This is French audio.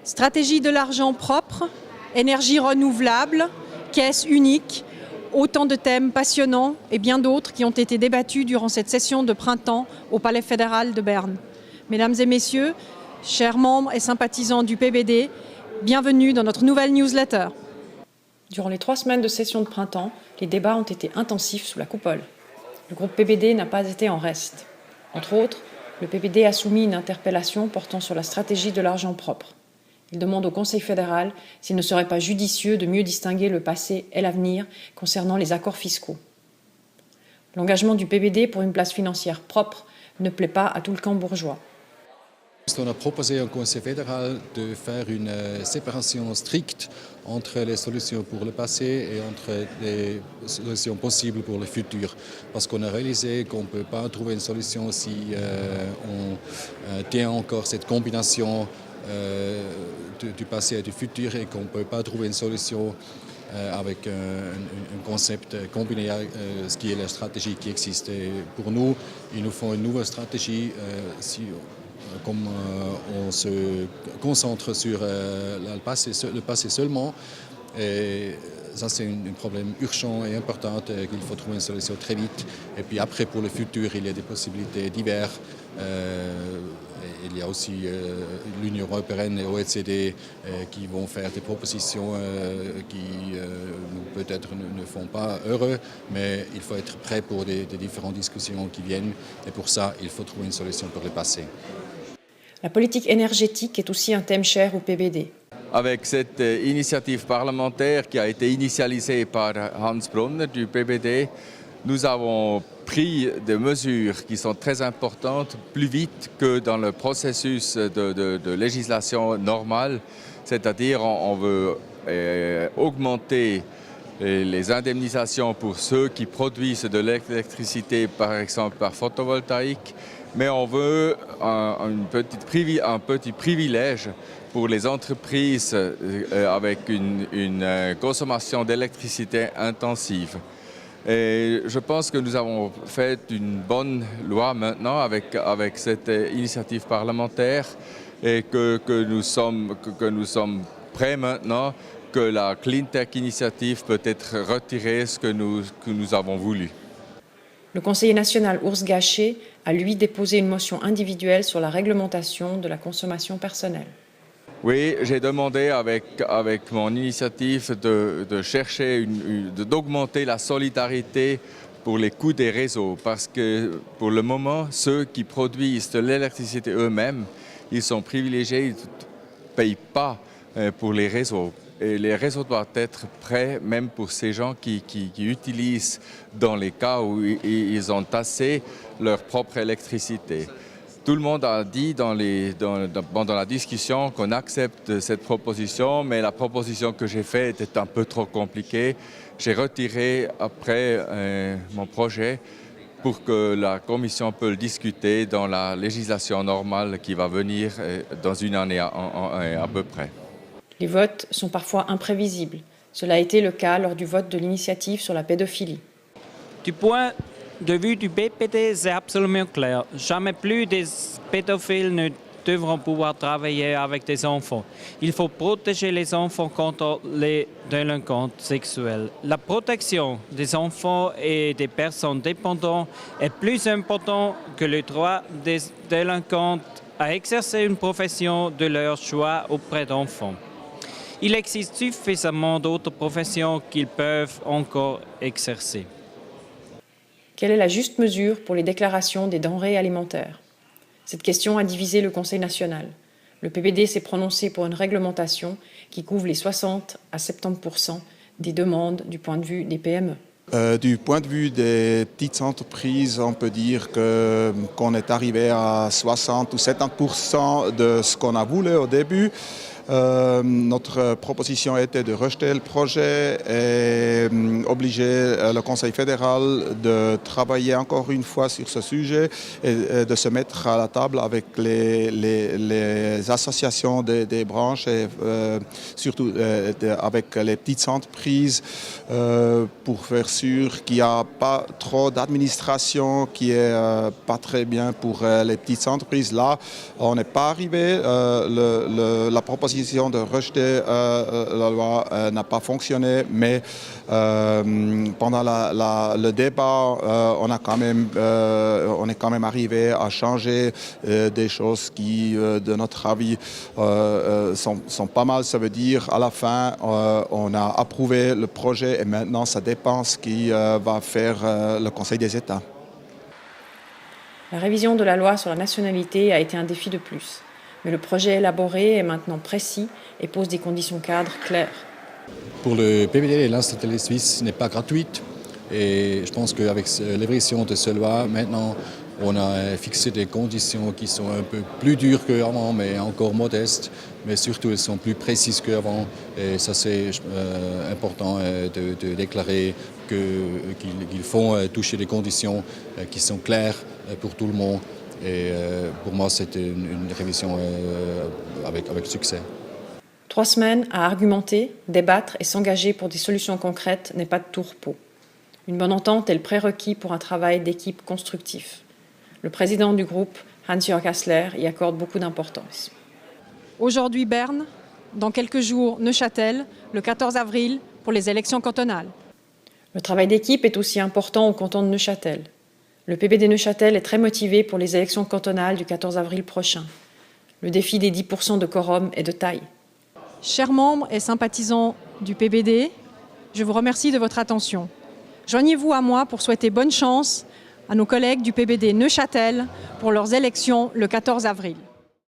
Stratégie de l'argent propre, énergie renouvelable, caisse unique, autant de thèmes passionnants et bien d'autres qui ont été débattus durant cette session de printemps au Palais fédéral de Berne. Mesdames et messieurs, chers membres et sympathisants du PBD, bienvenue dans notre nouvelle newsletter. Durant les 3 semaines de session de printemps, les débats ont été intensifs sous la coupole. Le groupe PBD n'a pas été en reste. Entre autres, le PBD a soumis une interpellation portant sur la stratégie de l'argent propre. Il demande au Conseil fédéral s'il ne serait pas judicieux de mieux distinguer le passé et l'avenir concernant les accords fiscaux. L'engagement du PBD pour une place financière propre ne plaît pas à tout le camp bourgeois. On a proposé au Conseil fédéral de faire une séparation stricte entre les solutions pour le passé et entre les solutions possibles pour le futur. Parce qu'on a réalisé qu'on ne peut pas trouver une solution si on tient encore cette combinaison du passé et du futur et qu'on ne peut pas trouver une solution avec un concept combiné à ce qui est la stratégie qui existe. Et pour nous, il nous faut une nouvelle stratégie comme on se concentre sur le passé seulement. Et ça, c'est un problème urgent et important qu'il faut trouver une solution très vite. Et puis après, pour le futur, il y a des possibilités diverses. Il y a aussi l'Union européenne et l'OECD qui vont faire des propositions qui peut-être ne font pas heureux, mais il faut être prêt pour des différentes discussions qui viennent. Et pour ça, il faut trouver une solution pour le passé. La politique énergétique est aussi un thème cher au PBD. Avec cette initiative parlementaire qui a été initialisée par Hans Brunner du PBD, nous avons pris des mesures qui sont très importantes, plus vite que dans le processus de législation normale. C'est-à-dire on veut augmenter les indemnisations pour ceux qui produisent de l'électricité, par exemple par photovoltaïque, mais on veut un petit privilège pour les entreprises avec une consommation d'électricité intensive. Et je pense que nous avons fait une bonne loi maintenant avec cette initiative parlementaire et que nous sommes prêts maintenant que la Clean Tech Initiative peut être retirée, ce que nous avons voulu. Le conseiller national Urs Gachet a, lui, déposé une motion individuelle sur la réglementation de la consommation personnelle. Oui, j'ai demandé avec mon initiative de chercher, d'augmenter la solidarité pour les coûts des réseaux. Parce que pour le moment, ceux qui produisent de l'électricité eux-mêmes, ils sont privilégiés, ils ne payent pas pour les réseaux. Et les réseaux doivent être prêts même pour ces gens qui utilisent dans les cas où ils ont tassé leur propre électricité. Tout le monde a dit pendant la discussion qu'on accepte cette proposition, mais la proposition que j'ai faite était un peu trop compliquée. J'ai retiré après mon projet pour que la Commission puisse le discuter dans la législation normale qui va venir dans une année à peu près. Les votes sont parfois imprévisibles. Cela a été le cas lors du vote de l'initiative sur la pédophilie. Du point de vue du PBD, c'est absolument clair. Jamais plus des pédophiles ne devront pouvoir travailler avec des enfants. Il faut protéger les enfants contre les délinquants sexuels. La protection des enfants et des personnes dépendantes est plus importante que le droit des délinquants à exercer une profession de leur choix auprès d'enfants. Il existe suffisamment d'autres professions qu'ils peuvent encore exercer. Quelle est la juste mesure pour les déclarations des denrées alimentaires? Cette question a divisé le Conseil national. Le PBD s'est prononcé pour une réglementation qui couvre les 60 à 70% des demandes du point de vue des PME. Du point de vue des petites entreprises, on peut dire qu'on est arrivé à 60 ou 70% de ce qu'on a voulu au début. Notre proposition était de rejeter le projet et obliger le Conseil fédéral de travailler encore une fois sur ce sujet et de se mettre à la table avec les associations des branches et surtout avec les petites entreprises pour faire sûr qu'il n'y a pas trop d'administration qui est pas très bien pour les petites entreprises. Là, on n'est pas arrivé. La proposition décision de rejeter la loi n'a pas fonctionné, mais pendant le débat, on est quand même arrivé à changer des choses qui, de notre avis, sont pas mal. Ça veut dire, à la fin, on a approuvé le projet et maintenant, ça dépend ce qui va faire le Conseil des États. La révision de la loi sur la nationalité a été un défi de plus. Mais le projet élaboré est maintenant précis et pose des conditions cadres claires. Pour le PBD, l'installation suisse n'est pas gratuite. Et je pense qu'avec l'évolution de cette loi, maintenant, on a fixé des conditions qui sont un peu plus dures qu'avant, mais encore modestes. Mais surtout, elles sont plus précises qu'avant. Et ça, c'est important de déclarer qu'ils font toucher des conditions qui sont claires pour tout le monde. Et pour moi, c'était une révision avec succès. 3 semaines à argumenter, débattre et s'engager pour des solutions concrètes n'est pas de tout repos. Une bonne entente est le prérequis pour un travail d'équipe constructif. Le président du groupe, Hans-Jörg Hassler, y accorde beaucoup d'importance. Aujourd'hui Berne, dans quelques jours Neuchâtel, le 14 avril pour les élections cantonales. Le travail d'équipe est aussi important au canton de Neuchâtel. Le PBD Neuchâtel est très motivé pour les élections cantonales du 14 avril prochain. Le défi des 10% de quorum est de taille. Chers membres et sympathisants du PBD, je vous remercie de votre attention. Joignez-vous à moi pour souhaiter bonne chance à nos collègues du PBD Neuchâtel pour leurs élections le 14 avril.